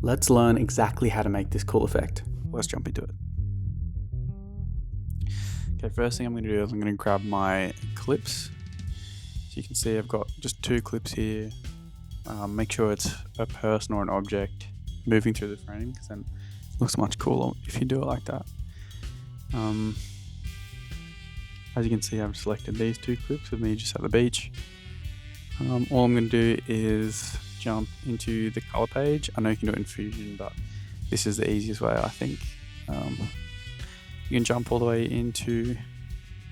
Let's learn exactly how to make this cool effect. Let's jump into it. Okay, first thing I'm going to do is I'm going to grab my clips. So you can see I've got just 2 clips here. Make sure it's a person or an object moving through the frame, because then it looks much cooler if you do it like that. As you can see, I've selected these 2 clips with me just at the beach. All I'm going to do is jump into the color page. I know you can do it in Fusion, but this is the easiest way, I think. You can jump all the way into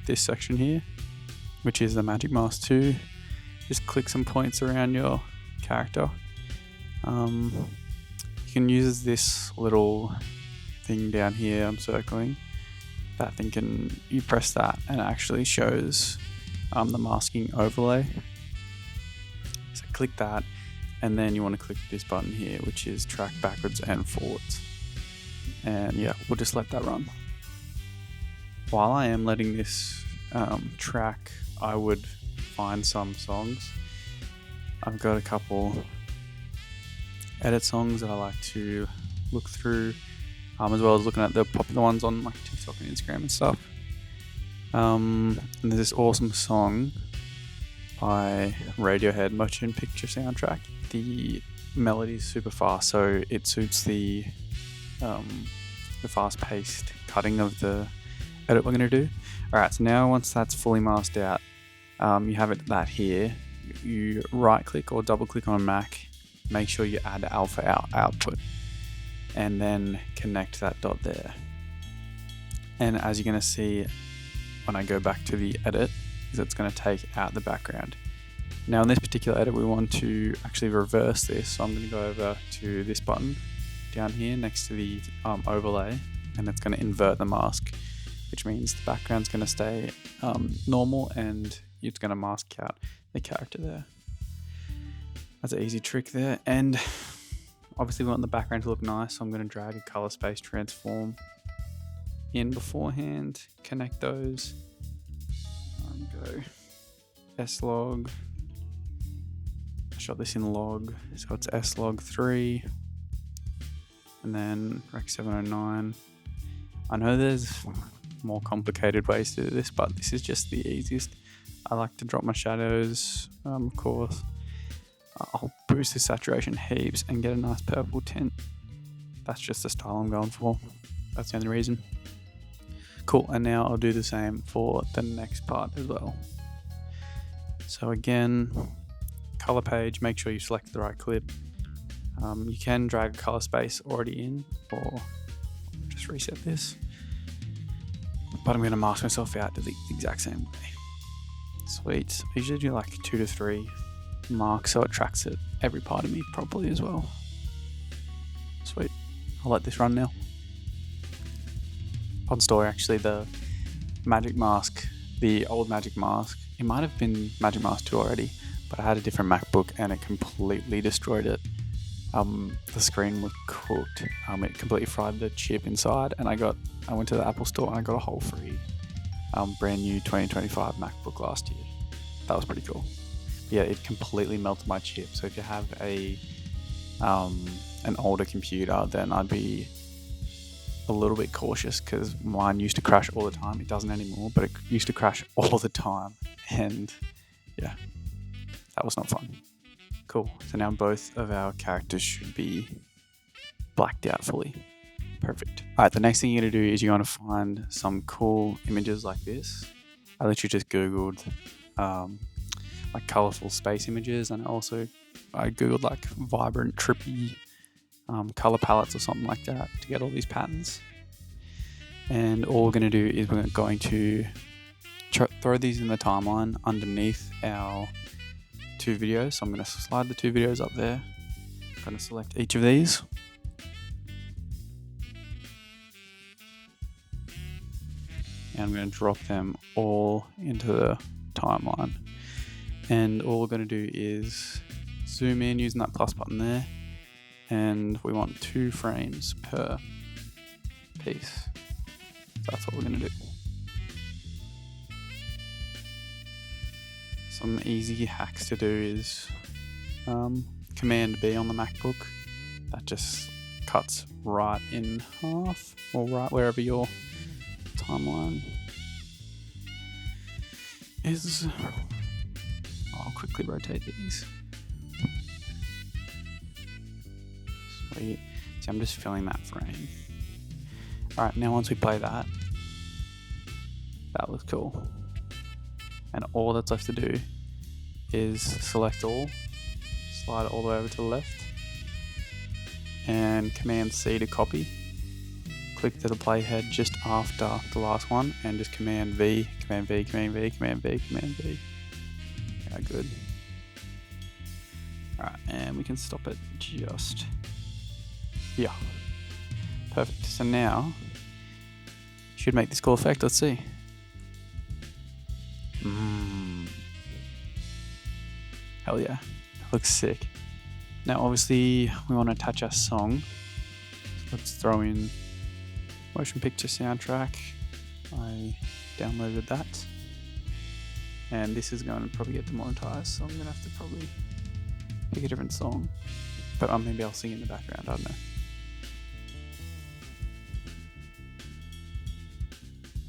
this section here, which is the Magic Mask 2. Just click some points around your character. You can use this little thing down here I'm circling. That thing you press that and it actually shows the masking overlay. So click that, and then you want to click this button here, which is track backwards and forwards. And yeah, we'll just let that run. While I am letting this track, I would find some songs. I've got a couple edit songs that I like to look through, as well as looking at the popular ones on like TikTok and Instagram and stuff. And there's this awesome song by Radiohead, Motion Picture Soundtrack. The melody is super fast, so it suits the fast-paced cutting of the edit we're going to do. Alright, so now once that's fully masked out, you have that here. You right click or double click on a Mac, make sure you add alpha output, and then connect that dot there. And as you're going to see when I go back to the edit, is it's going to take out the background. Now in this particular edit we want to actually reverse this, so I'm going to go over to this button down here next to the overlay, and it's going to invert the mask, which means the background's going to stay normal and it's going to mask out the character there. That's an easy trick there, and obviously we want the background to look nice, so I'm going to drag a color space transform in beforehand, connect those, go slog. I shot this in log, so it's slog3, and then rec 709. I know there's more complicated ways to do this, but this is just the easiest. I like to drop my shadows, of course. I'll boost the saturation heaps and get a nice purple tint. That's just the style I'm going for. That's the only reason. Cool, and now I'll do the same for the next part as well. So again, color page, make sure you select the right clip. You can drag a color space already in, or just reset this. But I'm going to mask myself out the exact same way. Sweet. I usually do like 2 to 3 marks so it tracks it every part of me properly as well. Sweet. I'll let this run now. Fun story, actually, the Magic Mask, the old Magic Mask, it might have been Magic Mask 2 already, but I had a different MacBook and it completely destroyed it. The screen was cooked. It completely fried the chip inside, and I went to the Apple store and I got a whole free brand new 2025 MacBook last year. That was pretty cool. But yeah, it completely melted my chip. So if you have an older computer, then I'd be a little bit cautious, because mine used to crash all the time. It doesn't anymore, but it used to crash all the time, and yeah, that was not fun. Cool. So now both of our characters should be blacked out fully. Perfect. Alright, the next thing you're going to do is you're going to find some cool images like this. I literally just googled like colorful space images, and also I googled like vibrant, trippy color palettes or something like that to get all these patterns. And all we're going to do is we're going to throw these in the timeline underneath our 2 videos. So I'm going to slide the 2 videos up there. I'm going to select each of these. And I'm going to drop them all into the timeline. And all we're going to do is zoom in using that plus button there. And we want 2 frames per piece. So that's what we're going to do. Some easy hacks to do is Command B on the MacBook. That just cuts right in half, or right wherever your timeline is. I'll quickly rotate these. Sweet. See, I'm just filling that frame. Alright, now once we play that, that looks cool. And all that's left to do is select all, slide it all the way over to the left, and Command C to copy. Click to the playhead just after the last one, and just Command V, Command V, Command V, Command V, Command V. Yeah, good. Alright, and we can stop it just here. Perfect. So now, should make this cool effect. Let's see. Hell yeah. Looks sick. Now obviously we want to attach our song. So let's throw in motion picture soundtrack. I downloaded that. And this is going to probably get demonetized, so I'm going to have to probably pick a different song. But maybe I'll sing in the background, I don't know.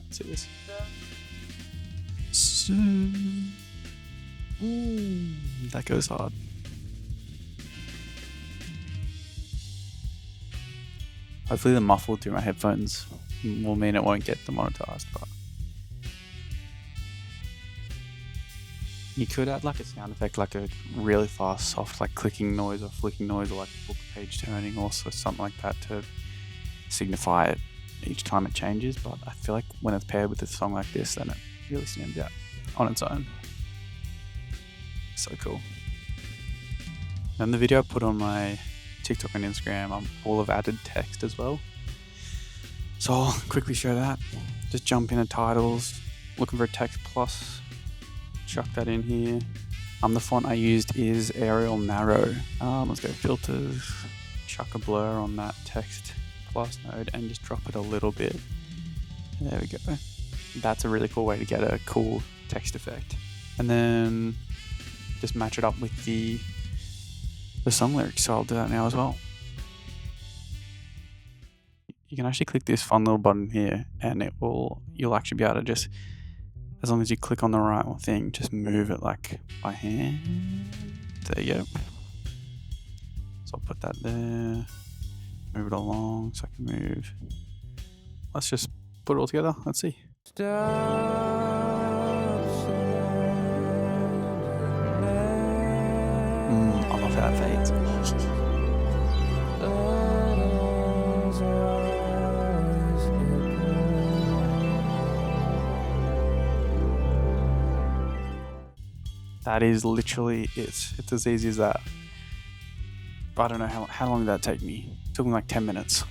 Let's see this. So, that goes hard. Hopefully the muffle through my headphones will mean it won't get demonetized, but you could add like a sound effect, like a really fast, soft, like clicking noise or flicking noise, or like book page turning, or something like that to signify it each time it changes. But I feel like when it's paired with a song like this, then it really stands out on its own. So cool. And the video I put on my TikTok and Instagram, I'm full of added text as well. So I'll quickly show that. Just jump into titles, looking for a text plus, chuck that in here. The font I used is Arial Narrow. Let's go filters, chuck a blur on that text plus node and just drop it a little bit. There we go. That's a really cool way to get a cool text effect. And then just match it up with the song lyrics, so I'll do that now as well. You can actually click this fun little button here and you'll actually be able to just, as long as you click on the right thing, just move it like by hand. There you go. So I'll put that there, move it along so I can move. Let's just put it all together, let's see. I love how that fades. That is literally it. It's as easy as that. But I don't know how long did that take me. It took me like 10 minutes.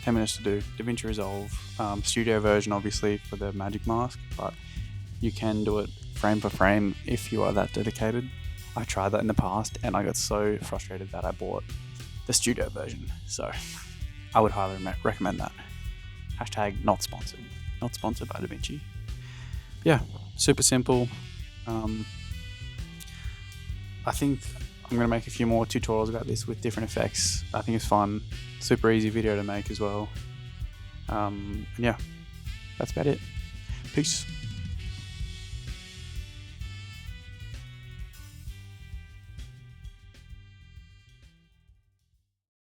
10 minutes to do. DaVinci Resolve. Studio version obviously for the magic mask, but you can do it frame for frame if you are that dedicated. I tried that in the past and I got so frustrated that I bought the studio version. So I would highly recommend that. Hashtag not sponsored. Not sponsored by DaVinci. Yeah, super simple. I think I'm going to make a few more tutorials about this with different effects. I think it's fun. Super easy video to make as well. And yeah, that's about it. Peace.